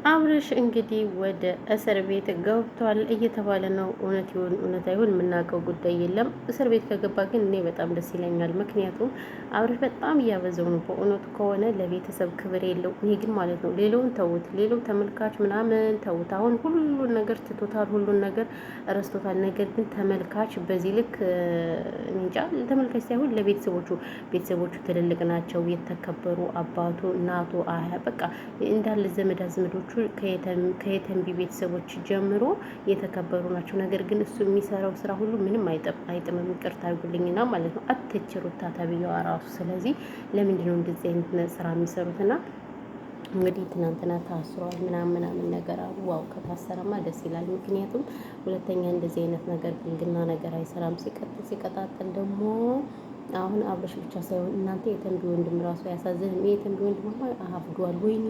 አብርሽ እንግዲህ ወደ እስር ቤት ገብቷል እየተባለ ነው። እውነት ይሁን እውነት አይሁን የምናውቀው ጉዳይ የለም። እስር ቤት ከገባ ግን እኔ በጣም ደስ ይለኛል። ምክንያቱም አብርሽ በጣም እያበዘው ነው። በእውነቱ ከሆነ ለቤተሰብ ክብር የለው። እኔ ግን ማለት ነው ሌላውን ተውት፣ ሌላው ተመልካች ምናምን ተውት። አሁን ሁሉን ነገር ትቶታል፣ ሁሉን ነገር ረስቶታል። ነገር ግን ተመልካች በዚህ ልክ እንጃ፣ ተመልካች ሳይሆን ቤተሰቦቹ ትልልቅ ናቸው፣ የተከበሩ አባቱ፣ እናቱ፣ አያ በቃ እንዳለ ዘመድ አዝመዶቹ ከየተንቢ ቤተሰቦች ጀምሮ የተከበሩ ናቸው። ነገር ግን እሱ የሚሰራው ስራ ሁሉ ምንም አይጥምም። ይቅርታ አድርጉልኝና ማለት ነው አትችሩታ ተብዬዋ ራሱ። ስለዚህ ለምንድን ነው እንደዚህ አይነት ስራ የሚሰሩትና እንግዲህ ትናንትና ታስሯል ምናምን ነገር አሉ። ዋው ከታሰረማ ደስ ይላል። ምክንያቱም ሁለተኛ እንደዚህ አይነት ነገር ብልግና ነገር አይሰራም። ሲቀጣጠል ደግሞ አሁን አብረሽ ብቻ ሳይሆን እናንተ የተንቢ ወንድም ራሱ ያሳዝንም። የተንቢ ወንድም አፍዷል። ወይኔ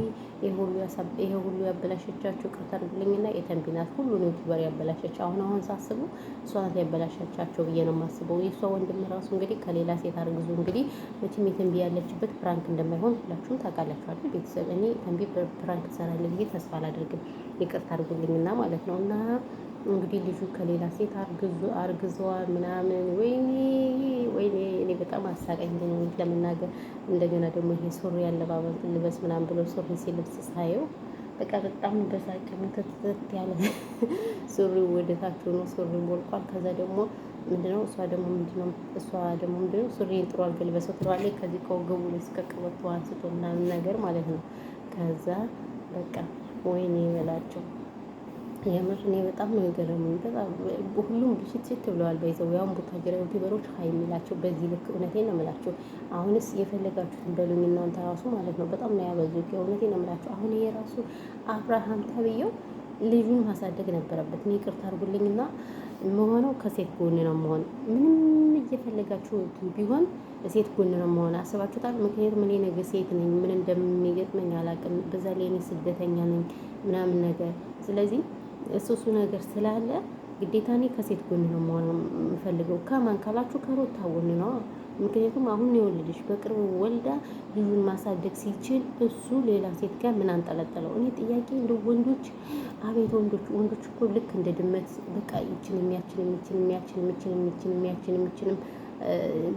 ይሄ ሁሉ ያበላሸቻቸው ቅርታ አድርግልኝና የተንቢ ናት። ሁሉን ዩቲዩበር ያበላሸች። አሁን ሳስቡ እሷ ናት ያበላሸቻቸው ብዬ ነው የማስበው። የእሷ ወንድም ራሱ እንግዲህ ከሌላ ሴት አርግዞ እንግዲህ መቼም የተንቢ ያለችበት ፕራንክ እንደማይሆን ሁላችሁም ታውቃላችሁ ቤተሰብ። እኔ የተንቢ ፕራንክ ትሰራለች ብዬ ተስፋ አላደርግም። ይቅርታ አድርጉልኝና ማለት ነው። እና እንግዲህ ልጁ ከሌላ ሴት አርግዘዋል ምናምን። ወይኔ እኔ በጣም አሳቀኝ ግን ለመናገር። እንደገና ደግሞ ይሄ ሱሪ አለባበስ ልበስ ምናምን ብሎ ሱሪ ሲለብስ ሳየው በቃ በጣም በሳጭ ተትተት ያለ ሱሪ ወደታች ሆኖ ሱሪ ወልቋል። ከዛ ደግሞ ምንድነው እሷ ደግሞ ምንድነው ሱሪን ጥሩ አልገልበሰው ትለዋለች። ከዚህ ከወገቡ ላይ እስከ ቀበቶ አንስቶ ምናምን ነገር ማለት ነው። ከዛ በቃ ወይኔ ይበላቸው። የምር እኔ በጣም ነው የገረመኝ። በጣም ሁሉም ብሽት ብለዋል። በይዘው ያውን ቡታጅራ ዩቲዩበሮች ሀይ የሚላቸው በዚህ ልክ እውነቴን ነው የምላቸው። አሁንስ የፈለጋችሁትን በሉኝ እናንተ ራሱ ማለት ነው። በጣም ነው ያበዙት። እውነቴን ነው የምላቸው። አሁን ይሄ ራሱ አብርሃም ተብዬው ልጁን ማሳደግ ነበረበት። እኔ ይቅርታ አድርጉልኝና መሆነው ከሴት ጎን ነው መሆን። ምንም እየፈለጋችሁ ቢሆን ሴት ጎን ነው መሆን። አስባችሁታል? ምክንያቱም እኔ ነገ ሴት ነኝ፣ ምን እንደሚገጥመኝ አላውቅም። በዛ ላይ እኔ ስደተኛ ነኝ ምናምን ነገር። ስለዚህ እሱ ነገር ስላለ ግዴታ እኔ ከሴት ጎን ነው መሆን የምፈልገው። ከማን ካላችሁ ከሩታ ጎን ነው። ምክንያቱም አሁን የወለደች በቅርብ ወልዳ ልጁን ማሳደግ ሲችል እሱ ሌላ ሴት ጋር ምን አንጠለጠለው? እኔ ጥያቄ እንደ ወንዶች፣ አቤት ወንዶች እኮ ልክ እንደ ድመት በቃ ይችን የሚያችንም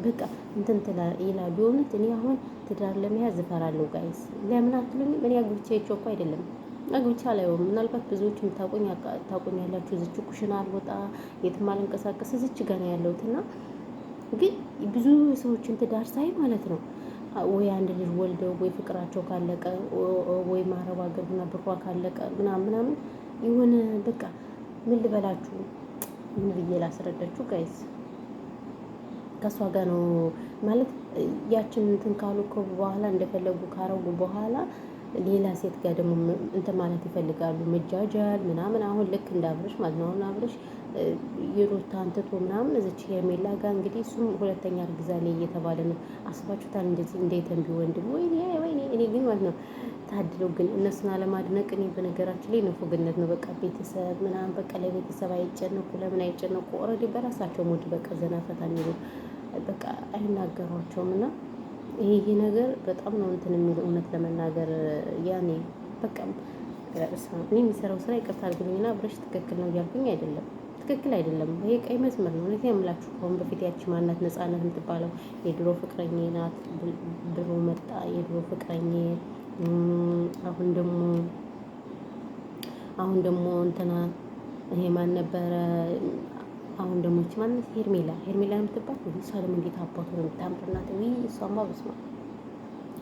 በቃ እንትን ይላሉ። የእውነት እኔ አሁን ትዳር ለመያዝ እፈራለሁ ጋይስ። ለምን አትሉኝ? እኔ አግብቻቸው እኮ አይደለም አግብቻ አላየውም። ምናልባት ብዙዎችም ታቆኛላችሁ። እዚች ኩሽና አልወጣ የትም አልንቀሳቀስ እዚች ጋር ነው ያለሁት እና ግን ብዙ ሰዎችን ትዳር ሳይ ማለት ነው ወይ አንድ ልጅ ወልደው ወይ ፍቅራቸው ካለቀ ወይ ማረብ አገሩና ብሯ ካለቀ ምናምን የሆነ በቃ ምን ልበላችሁ፣ ምን ብዬ ላስረዳችሁ ጋይስ። ከእሷ ጋር ነው ማለት ያችን እንትን ካሉ በኋላ እንደፈለጉ ካረጉ በኋላ ሌላ ሴት ጋር ደግሞ እንትን ማለት ይፈልጋሉ። መጃጃል ምናምን። አሁን ልክ እንደ አብርሽ ማለት ነው። አሁን አብርሽ የሩታን ትቶ ምናምን እዚች ሄርሜላ ጋር እንግዲህ እሱም ሁለተኛ እርግዛ ላይ እየተባለ ነው። አስባችሁታል? እንደዚህ እንደተንቢ ወንድም ወይኔ እኔ ግን ማለት ነው ታድለው ግን እነሱን አለማድነቅ። እኔ በነገራችን ላይ ንፉግነት ነው። በቃ ቤተሰብ ምናምን በቃ ለቤተሰብ አይጨነቁ። ለምን አይጨነቁ? ኦልሬዲ በራሳቸው ሙድ በቃ ዘና ፈታ የሚሉ በቃ አይናገሯቸውም እና ይሄ ነገር በጣም ነው እንትን የሚለው እውነት ለመናገር ያኔ በቃ እኔ የሚሰራው ስራ ይቅርታ አድርጉልኝና አብረሽ ትክክል ነው እያልኩኝ አይደለም። ትክክል አይደለም። ይሄ ቀይ መስመር ነው። እውነት የምላችሁ ከአሁን በፊት ያቺ ማናት ነፃነት የምትባለው የድሮ ፍቅረኛ ናት ብሎ መጣ። የድሮ ፍቅረኛ አሁን ደግሞ እንትና ይሄ ማን ነበረ? አሁን ደግሞ እቺ ማናት? ሄርሜላ የምትባል እሷ ደግሞ እንዴት አባቱ ነው የምታምርናት። እሷማ በስመ አብ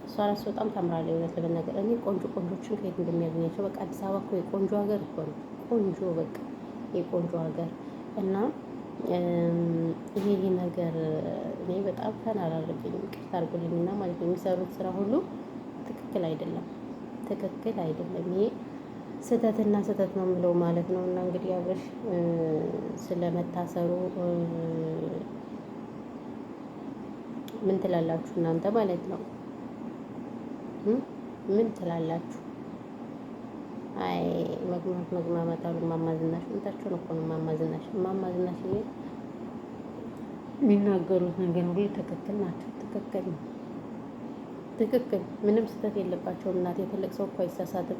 እሷ ራሱ በጣም ታምራለች። እውነት ለመናገር እኔ ቆንጆችን ከየት እንደሚያገኛቸው በቃ አዲስ አበባ እኮ የቆንጆ ሀገር እኮ ነው። ቆንጆ በቃ የቆንጆ ሀገር እና ይሄ ነገር እኔ በጣም ፈን አላደረገኝም። ይቅርታ አድርጉልኝና ማለት ነው የሚሰሩት ስራ ሁሉ ትክክል አይደለም። ይሄ ስህተትና ስህተት ነው የምለው ማለት ነው። እና እንግዲህ አብርሽ ስለመታሰሩ ምን ትላላችሁ እናንተ ማለት ነው? ምን ትላላችሁ? አይ መግማማት አሉ ማማዝናሽ እንታችሁ ነው እኮ ነው ማማዝናሽ የሚናገሩት ነገር ሁሉ ትክክል ናቸው። ትክክል ምንም ስህተት የለባቸውም። እናት የትልቅ ሰው እኮ አይሳሳትም።